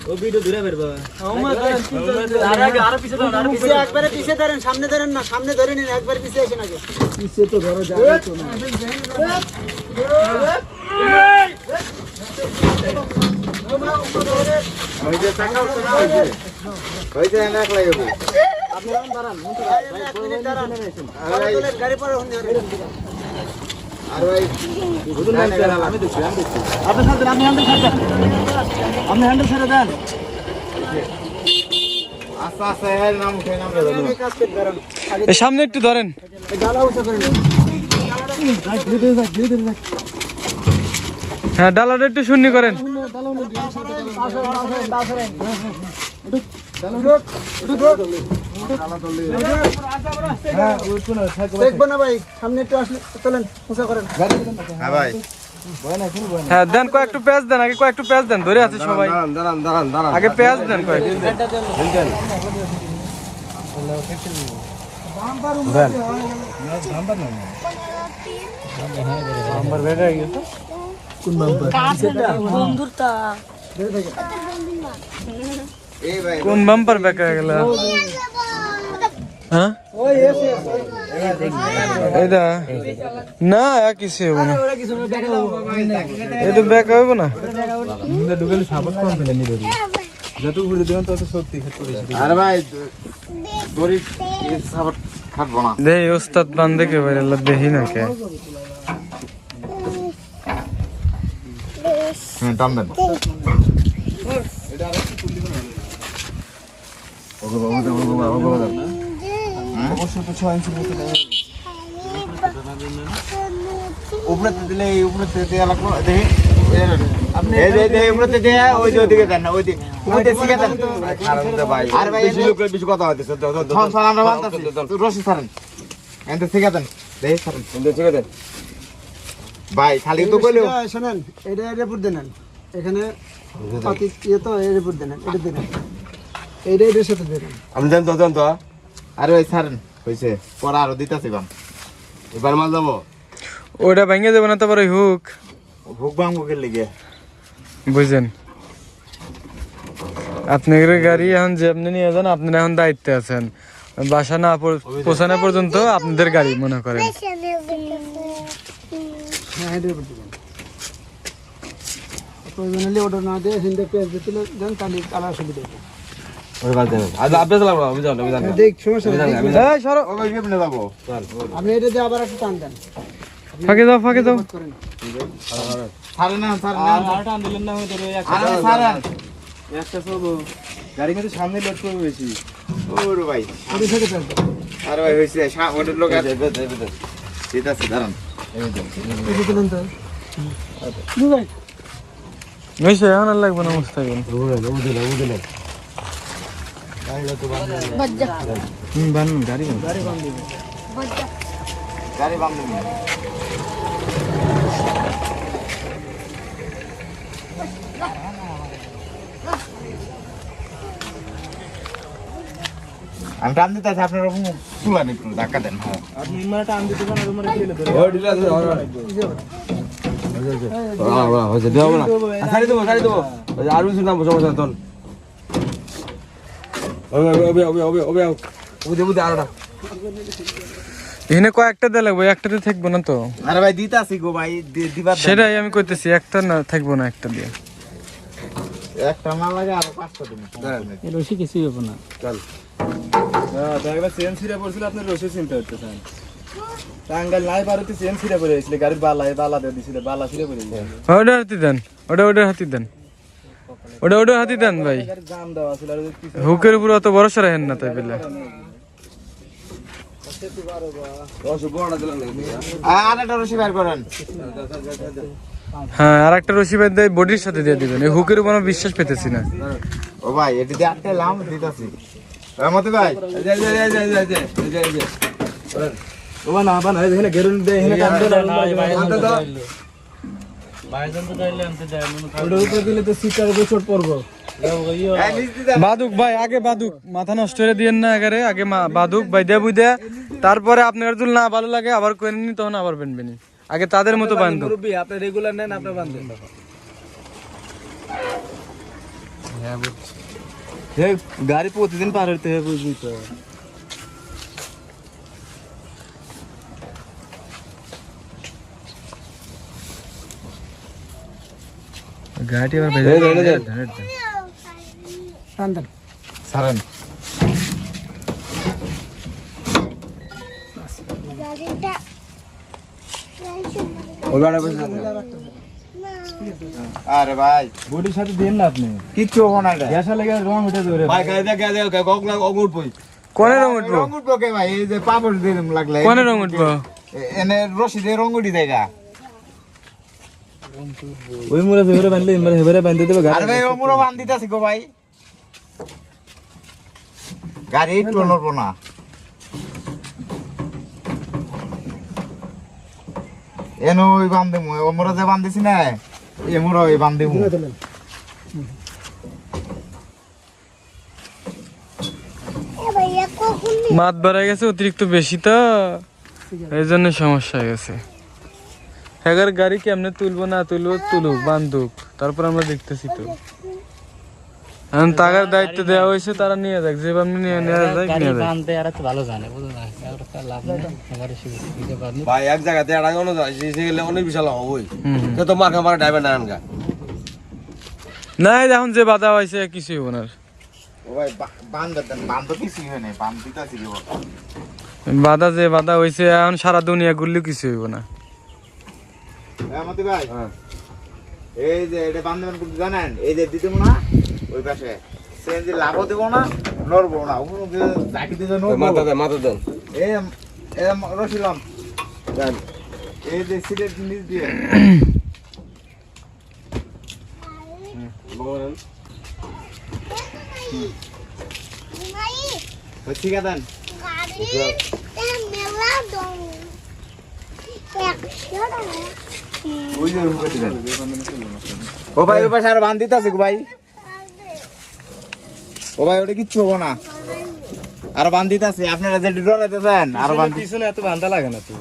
ও video দূরে বেরবা আর পিছে দাও আর পিছে একবারে পিছে ধরেন সামনে ধরেন না সামনে ধরে নিন একবার পিছে আসেন আগে পিছে তো ধরো যায় তো না ওই যে টাকাও তো না ওই যে এক লাগবে আপনি দাঁড়ান দাঁড়ান আর গাড়ি পরে হন আর ভাই বুঝুন না আমি দেখছি আপনি সাথে আপনি হ্যান্ডেল ছেড়ে দেন আস্তে আস্তে এর নাম উঠে নাম রে আমি কাজ করতে পারেন এই সামনে একটু ধরেন এই গালা উঁচা করেন হ্যাঁ ডালাটা একটু শূন্য করেন দেখবো না ভাই সামনে একটু আসলে চলেন উঁচা করেন হ্যাঁ ভাই হ্যাঁ দেন কয়েকটু পেঁয়াজ দেন আগে কয়েকটু পেঁয়াজ দেন ধরে আছে সবাই আগে পেঁয়াজ দেন কয়েক কোন বাম্পার বেঁকা গেল হ্যাঁ এটা না কিছু হবে না এটা বেঁকা হবে না দেখি ওস্তাদ বান দেখে বাইরে দেখি না কে টান দেন উপরে দিলে উপরে দেওয়া লাগলো দেখি আপনি উপরে দেয়া ওই যে ওদিকে দেন না ওই দিকে উপরে শিখে দেন আর ভাই বেশি লোক বেশি কথা হইতেছে আমরা বলতাছি রশি ছাড়েন এন্ড শিখে দেন দেখি ছাড়েন এন্ড শিখে দেন ভাই খালি তো কইলো শুনেন এটা রিপোর্ট দেন এখানে পাতি ইয়ে তো এই রিপোর্ট দেন এটা দেন এইটার সাথে দেন আমি জান তো আরে ভাই ছাড়েন হইছে পড়া আরো দিতাছি বাম এবার মাল যাবো ওটা ভেঙে দেব না তারপরে হুক ভাঙবো কে লিগে বুঝছেন আপনাদের গাড়ি এখন যে আপনি নিয়ে যান আপনারা এখন দায়িত্বে আছেন বাসা না পৌঁছানো পর্যন্ত আপনাদের গাড়ি মনে করেন প্রয়োজনে অর্ডার না দিয়ে হিন্দে পেজ দিতে দেন তাহলে তারা সুবিধা হবে ওই বাদ দেন আজ আপডেট লাগবে আমি জানি দেখ সমস্যা নেই এই সরো ওই কেমনে যাব আপনি এটা দিয়ে আবার একটু টান দেন ফাঁকে দাও ছাড়েন না আর টান দিলেন না হয়তো আরে ছাড়েন একটা সব গাড়ি কিন্তু সামনে লোড করবে বেশি ওরে ভাই ওরে থেকে টান আরে ভাই হইছে ওদের লোক আছে ঠিক আছে দাঁড়ান এই দিলেন তো ভাই মেশে এখন লাগবে না মুস্তাকিম উদলে গাড়িটা তো বান বাজ্জা বান গাড়ি বান দিবে বাজ্জা গাড়ি বান দিবে আমি টান দিতে আছি আপনার রকম তুলান একটু ধাক্কা দেন হ্যাঁ আপনি মানে টান দিতে পারেন আর মানে ঠেলে ধরে ও ঢিলা ধরে হয়েছে দেবো না সারি দেবো আর কিছু নাম সমস্যা তখন এখানে কয়েকটা দিয়ে লাগবো একটাতে থাকবো না তো আরে ভাই দিতে আসি গো ভাই দিবা সেটাই আমি কইতেছি একটা না থাকবো না একটা দিয়ে একটা না লাগে আর পাঁচটা দিন এই রশি কিছুই হবে না চল হ্যাঁ দেখবা চেন ছিড়ে পড়ছিল আপনি রশি চিন্তা করতেছেন টাঙ্গাল নাই পারতে চেন ছিড়ে পড়ে গেছিল গাড়ির বালা দিয়ে দিছিল বালা ছিড়ে পড়ে গেছিল ওটা হাতি দেন ওটা হাতি দেন ভাই জাম দেওয়া ছিল আর হুকের উপর অত ভরসা রাখেন না তাই বলে হ্যাঁ আর একটা রশি বাইর দিয়ে বডির সাথে দিয়ে দিবেন এই হুকের উপর বিশ্বাস পেতেছি না ও ভাই এটি দিয়ে আটকে লাম দিতাছি রহমত ভাই ওবা না বানা এখানে গেরুন দে এখানে কাম দে না বাইজন তো যাইলে আনতে যায় ওটা উপরে দিলে তো সিটার উপর চোট পড়বো বাদুক ভাই আগে বাদুক মাথা নষ্ট করে দিয়েন না আগে বাদুক ভাই দে বুঝে তারপরে আপনার যদি না ভালো লাগে আবার করে নিন তখন আবার বানবেনি আগে তাদের মতো বান্ধব আপনি রেগুলার নেন আপনি বান্ধবেন হ্যাঁ বুঝছি। গাড়ি প্রতিদিন পার হইতে হবে, বুঝলি তো। গাড়ি আবার সারান আরে ভাই বডির সাথে দেন না আপনি, কিচ্ছু হবো না এটা। গ্যাসা লেগে রং উঠে দেবে ভাই গাড়ি দেখে গগলা অঙ্গুর পই কোনে রং উঠবো? রং উঠবো কে ভাই? এই যে পাপড় দিয়ে লাগলে কোনে রং উঠবো? এনে রশি দিয়ে রং উঠি দেগা। ওই মুরে ফেভারে বাঁধলে এবারে হেবারে বাঁধতে দেবে আরে ভাই ও মুরো বান দিতাছি গো ভাই, গাড়ি একটু নড়বো না। এনো ওই বান্ধিমু, ও মুরো যে বান্ধিছি না এ মুরো ওই বান্ধিমু। মাত বাড়া গেছে অতিরিক্ত বেশি, তো এই জন্য সমস্যা হয়ে গেছে। এগার গাড়ি কেমনে তুলবো না তুলবো, তুলুক বান্ধুক, তারপর আমরা দেখতেছি। তো এখন টাকার দায়িত্ব দেওয়া হয়েছে, তারা নিয়ে যাক, যেভাবে নিয়ে নেওয়া যায় নিয়ে যাক। ভাই এক জায়গাতে আড়াই ঘন্টা যায়, সে গেলে অনেক বিশাল হবই। সে তো মার্কা মারা ড্রাইভার না আনগা। না এখন যে বাধা হয়েছে কিছুই হবো না। ও ভাই বান্ধ কিছুই হয় না, বান্ধ দিতাছি গো। বাধা যে বাধা হয়েছে, এখন সারা দুনিয়া ঘুরলেও কিছু হইব না। আমাদের ভাই এই যে এটা বান্ধবেন করতে জানেন, এই যে দিতে না ওই পাশে সেনজি লাভও দেবো না, নড়বো না, উপরে জাকি দিতে মাথা দেন, মাথা দেন। এ রসিলাম এই যে সিটের নিচ দিয়ে ঠিক আছে। ও ভাই ওই পাশে আর বান দিতে আছে ভাই। ও ভাই ওটা কিচ্ছু হবো না, আর বান দিতে আছে। আপনারা যে ডরাইতেছেন আর বান পিছনে এত বান্ধা লাগে না তো।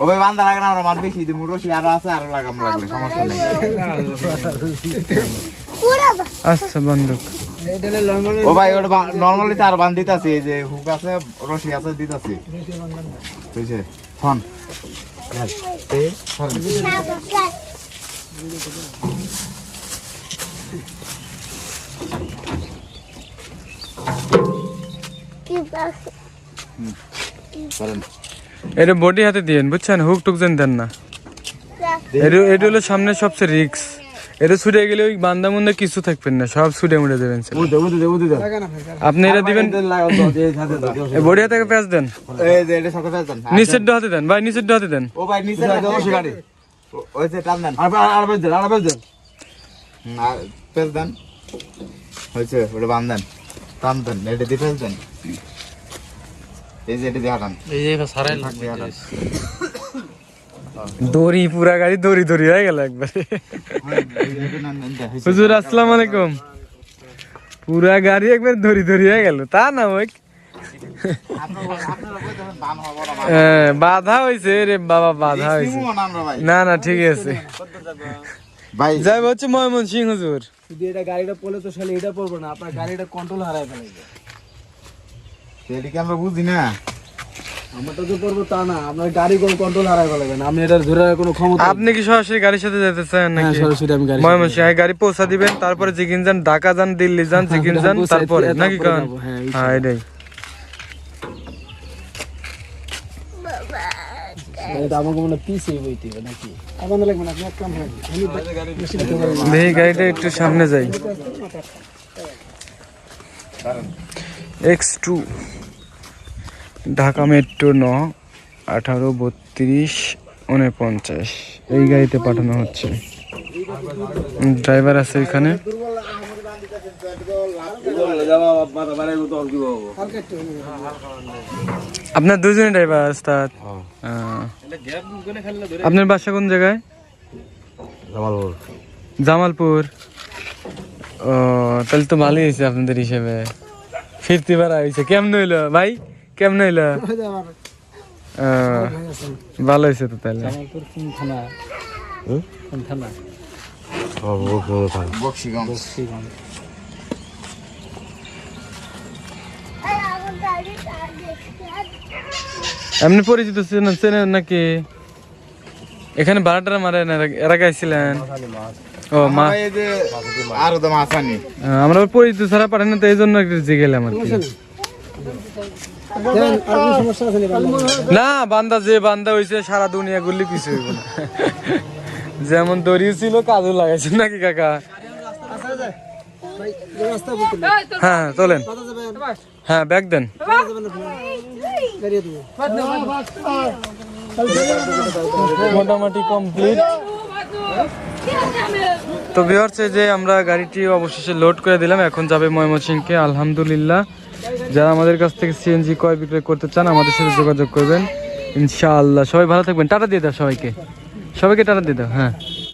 ও ভাই বান্ধা লাগে না, আমরা বান বেশি দিই, মুরসি আরো আছে, আরো লাগাম লাগলে সমস্যা নেই। আচ্ছা বন্ধুক, ও ভাই ওটা নরমালি তার বান দিতে আছে, এই যে হুক আছে রশি আছে দিতে আছে, বুঝছে ফোন এটা বডি হাতে দিয়েন, বুঝছেন, হুক টুক যেন দেন না। এটা হলো সামনে সবচেয়ে রিক্স। এটা ছুটে গেলে ওই বান্দা মুন্দা কিছু থাকবেন না, সব ছুটে মুড়ে দেবেন। আপনি এটা দিবেন, বডি হাতে প্যাঁচ দেন, এই যে এটা সাথে ফেলছেন, নিচের হাতে দেন ভাই, নিচের হাতে দেন। ও ভাই নিচে রশি গাড়ি ওই যে টান দেন, আর বেশ দেন, আর বেশ দেন। আর ফেল দেন, হয়েছে ওটা বান দেন, টান দেন, এটা দিয়ে ফেল দেন, এই যে এটা দিয়ে হাঁটান, এই যে সারাই দড়ি পুরা গাড়ি দড়ি দড়ি হয়ে গেল একবারে। হুজুর আসসালামু আলাইকুম। পুরা গাড়ি একবার দড়ি দড়ি হয়ে গেল, তা না ওই বাধা হয়েছে রে বাবা, বাধা হয়েছে। না না ঠিক আছে ভাই, যাই হচ্ছে ময়মনসিংহ হুজুর। যদি এটা গাড়িটা পড়লে তো শালি এটা পড়বো না, আপনার গাড়িটা কন্ট্রোল হারায় ফেলাইবে। এদিকে আমরা বুঝি না, আমারটা যে পড়বো তা না, আপনার গাড়ি কোন কন্ট্রোল হারায় ফেলাবেন, আপনি এটা ধরে কোনো ক্ষমতা। আপনি কি সরাসরি গাড়ির সাথে যেতে চান নাকি? সরাসরি আমি গাড়ি ময়মনসিংহ গাড়ি পৌঁছা দিবেন, তারপরে যেখানে যান, ঢাকা যান, দিল্লি যান, যেখানে যান, তারপরে নাকি কারণ হ্যাঁ এটাই। এটা আমাকে মনে পিছিয়ে বইতে হবে নাকি? আমার লাগবে না, আপনি এক কাম করেন, দেখি গাড়িটা একটু সামনে যাই। X2 ঢাকা মেট্রো 9 183249 এই গাড়িতে পাঠানো হচ্ছে। ড্রাইভার আছে এখানে। আপনার দুজনে ড্রাইভার ওস্তাদ? আপনার বাসা কোন জায়গায়? জামালপুর। ও তাহলে তো ভালোই হয়েছে আপনাদের হিসেবে, ফিরতে পারা হয়েছে। কেমন হইলো ভাই, কেমন হইলো? ভালো হয়েছে তো তাহলে। কোন থানা? কোন থানা? বক্সিগঞ্জ। এমনি পরিচিত চেনেন নাকি? এখানে ভাড়াটা মারে না, এরা গাইছিলেন? ও মা, এই যে আরো তো মাছ আনি আমরা পরিচিত ছাড়া পারেন না, তো এই জন্য একটু জিগেলাম আর কি। না বান্দা যে বান্দা হয়েছে সারা দুনিয়া গুলি কিছু হইব না। যেমন দড়ি ছিল কাজও লাগাইছে নাকি কাকা? হ্যাঁ চলেন, হ্যাঁ ব্যাগ দেন। মোটামুটি কমপ্লিট। তো ভিউয়ার্স, যে আমরা গাড়িটি অবশেষে লোড করে দিলাম, এখন যাবে ময়মনসিংহকে। আলহামদুলিল্লাহ, যারা আমাদের কাছ থেকে সিএনজি ক্রয় বিক্রয় করতে চান আমাদের সাথে যোগাযোগ করবেন ইনশাআল্লাহ। সবাই ভালো থাকবেন, টাটা দিয়ে দাও সবাইকে, সবাইকে টাটা দিয়ে দাও। হ্যাঁ।